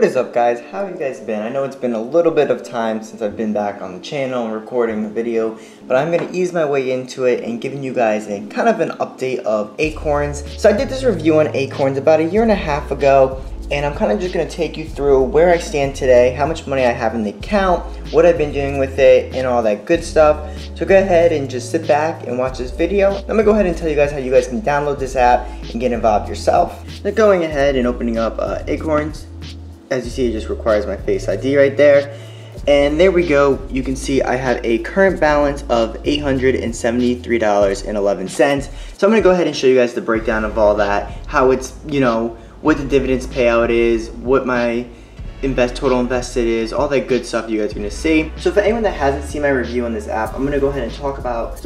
What is up, guys? How have you guys been? I know it's been a little bit of time since I've been back on the channel and recording a video, but I'm going to ease my way into it and giving you guys a kind of an update of Acorns. So I did this review on Acorns about a year and a half ago, and I'm kind of just going to take you through where I stand today, how much money I have in the account, what I've been doing with it, and all that good stuff. So go ahead and just sit back and watch this video. I'm going to go ahead and tell you guys how you guys can download this app and get involved yourself. So going ahead and opening up Acorns. As you see, it just requires my Face ID right there. And there we go. You can see I have a current balance of $873.11. So I'm going to go ahead and show you guys the breakdown of all that, how it's, what the dividends payout is, what my total invested is, all that good stuff you guys are going to see. So for anyone that hasn't seen my review on this app, I'm going to go ahead and talk about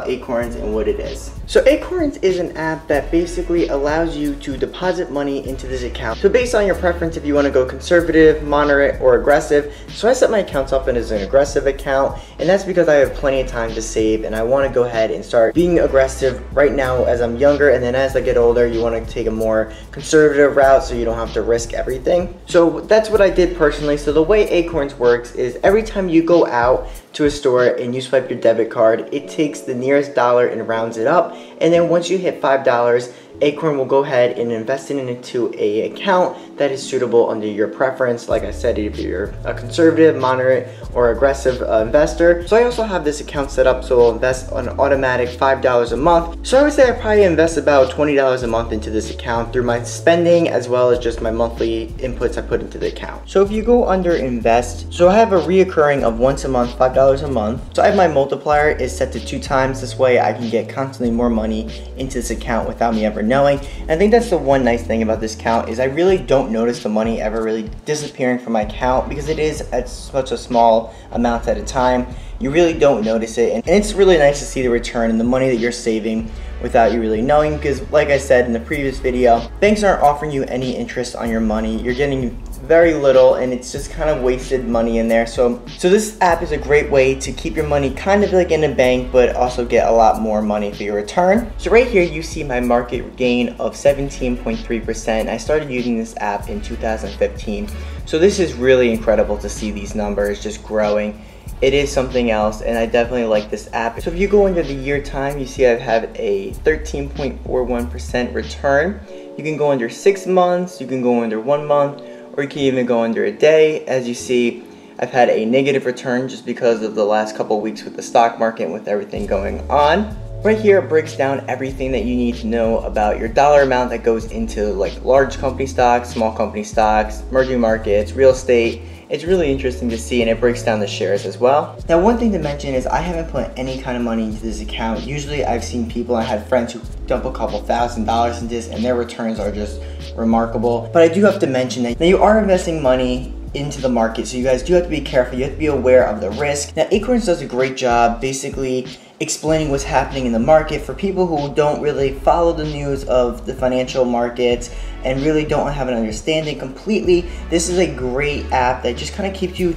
Acorns and what it is. So Acorns is an app that basically allows you to deposit money into this account. So based on your preference, if you want to go conservative, moderate, or aggressive. So I set my accounts up as an aggressive account, and that's because I have plenty of time to save and I want to go ahead and start being aggressive right now as I'm younger, and then as I get older, you want to take a more conservative route so you don't have to risk everything. So that's what I did personally. So the way Acorns works is every time you go out to a store and you swipe your debit card, it takes the nearest dollar and rounds it up, and then once you hit $5, Acorn will go ahead and invest it into an account that is suitable under your preference. Like I said, if you're a conservative, moderate, or aggressive investor. So I also have this account set up so I'll invest an automatic $5 a month. So I would say I probably invest about $20 a month into this account through my spending as well as just my monthly inputs I put into the account. So if you go under invest, so I have a reoccurring of once a month, $5 a month. So I have my multiplier is set to 2 times. This way I can get constantly more money into this account without me ever knowing. And I think that's the one nice thing about this account is I really don't notice the money ever really disappearing from my account because it is at such a small amount at a time. You really don't notice it, and it's really nice to see the return and the money that you're saving without you really knowing, because like I said in the previous video, banks aren't offering you any interest on your money. You're getting very little, and it's just kind of wasted money in there. So this app is a great way to keep your money kind of like in a bank, but also get a lot more money for your return. So right here you see my market gain of 17.3%. I started using this app in 2015. So this is really incredible to see these numbers just growing. It is something else, and I definitely like this app. So if you go under the year time, you see I have a 13.41% return. You can go under 6 months, you can go under 1 month, or you can even go under a day. As you see, I've had a negative return just because of the last couple weeks with the stock market and with everything going on. Right here it breaks down everything that you need to know about your dollar amount that goes into like large company stocks, small company stocks, emerging markets, real estate. It's really interesting to see, and it breaks down the shares as well. Now one thing to mention is I haven't put any kind of money into this account. Usually I've seen people, I had friends who dump a couple $1,000s into this and their returns are just remarkable. But I do have to mention that now you are investing money into the market, so you guys do have to be careful. You have to be aware of the risk. Now Acorns does a great job basically explaining what's happening in the market for people who don't really follow the news of the financial markets and really don't have an understanding completely. This is a great app that just kind of keeps you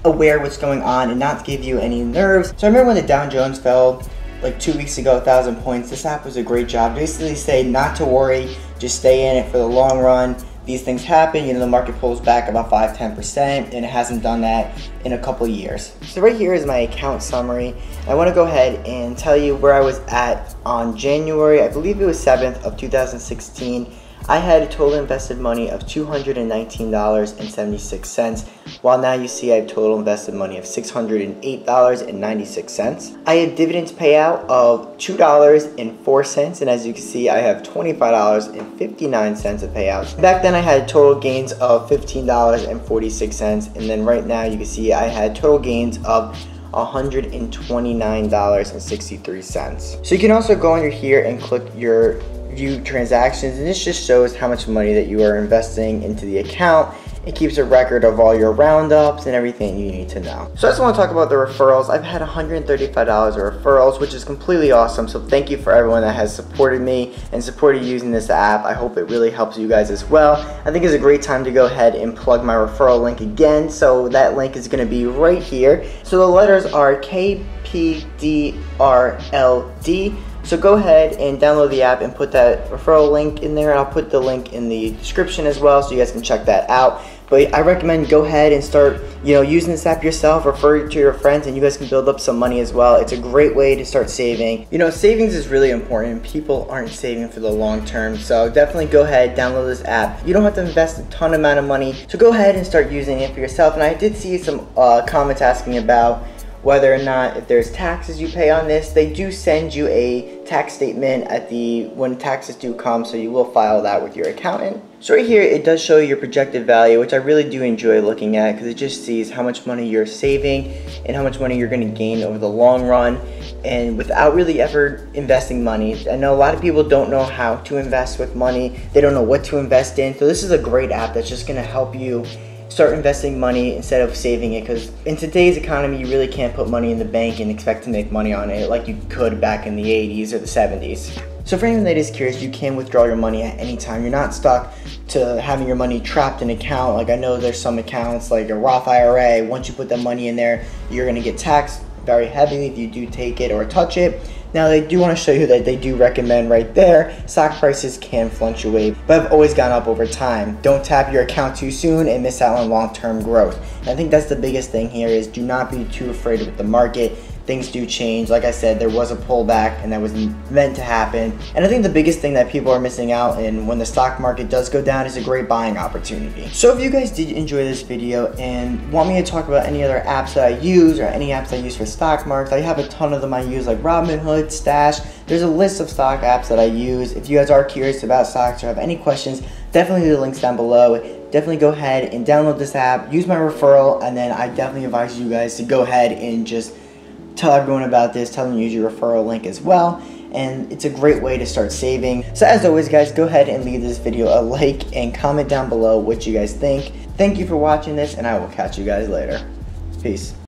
aware of what's going on and not to give you any nerves. So I remember when the Dow Jones fell like 2 weeks ago, 1,000 points. This app was a great job. Basically say not to worry, just stay in it for the long run. These things happen, the market pulls back about 5-10%, and it hasn't done that in a couple years. So right here is my account summary. I want to go ahead and tell you where I was at on January, I believe it was 7th of 2016. I had a total invested money of $219.76, while now you see I have total invested money of $608.96. I had dividends payout of $2.04, and as you can see I have $25.59 of payouts. Back then I had total gains of $15.46, and then right now you can see I had total gains of $129.63. So you can also go under here and click your view transactions, and this just shows how much money that you are investing into the account. It keeps a record of all your roundups and everything you need to know. So I just want to talk about the referrals. I've had $135 of referrals, which is completely awesome. So thank you for everyone that has supported me and supported using this app. I hope it really helps you guys as well. I think it's a great time to go ahead and plug my referral link again. So that link is going to be right here. So the letters are KPDRLD. So go ahead and download the app and put that referral link in there. I'll put the link in the description as well, so you guys can check that out. But I recommend go ahead and start, using this app yourself, refer it to your friends, and you guys can build up some money as well. It's a great way to start saving. Savings is really important. People aren't saving for the long term, so definitely go ahead, download this app. You don't have to invest a ton amount of money, so go ahead and start using it for yourself. And I did see some comments asking about whether or not if there's taxes you pay on this. They do send you a tax statement when taxes do come, so you will file that with your accountant. So right here it does show your projected value, which I really do enjoy looking at because it just sees how much money you're saving and how much money you're going to gain over the long run, and without really ever investing money. I know a lot of people don't know how to invest with money. They don't know what to invest in, so this is a great app that's just going to help you start investing money instead of saving it, because in today's economy you really can't put money in the bank and expect to make money on it like you could back in the 80s or the 70s. So for anyone that is curious, you can withdraw your money at any time. You're not stuck to having your money trapped in an account. Like I know there's some accounts like a Roth IRA, once you put the money in there, you're gonna get taxed very heavily if you do take it or touch it. Now they do want to show you that they do recommend right there, stock prices can fluctuate, but have always gone up over time. Don't tap your account too soon and miss out on long-term growth. And I think that's the biggest thing here, is do not be too afraid with the market. Things do change. Like I said, there was a pullback and that was meant to happen. And I think the biggest thing that people are missing out in when the stock market does go down is a great buying opportunity. So if you guys did enjoy this video and want me to talk about any other apps that I use or any apps I use for stock markets, I have a ton of them I use, like Robinhood, Stash. There's a list of stock apps that I use. If you guys are curious about stocks or have any questions, definitely leave the links down below. Definitely go ahead and download this app, use my referral, and then I definitely advise you guys to go ahead and just tell everyone about this, tell them to use your referral link as well, and it's a great way to start saving. So as always guys, go ahead and leave this video a like and comment down below what you guys think. Thank you for watching this, and I will catch you guys later. Peace.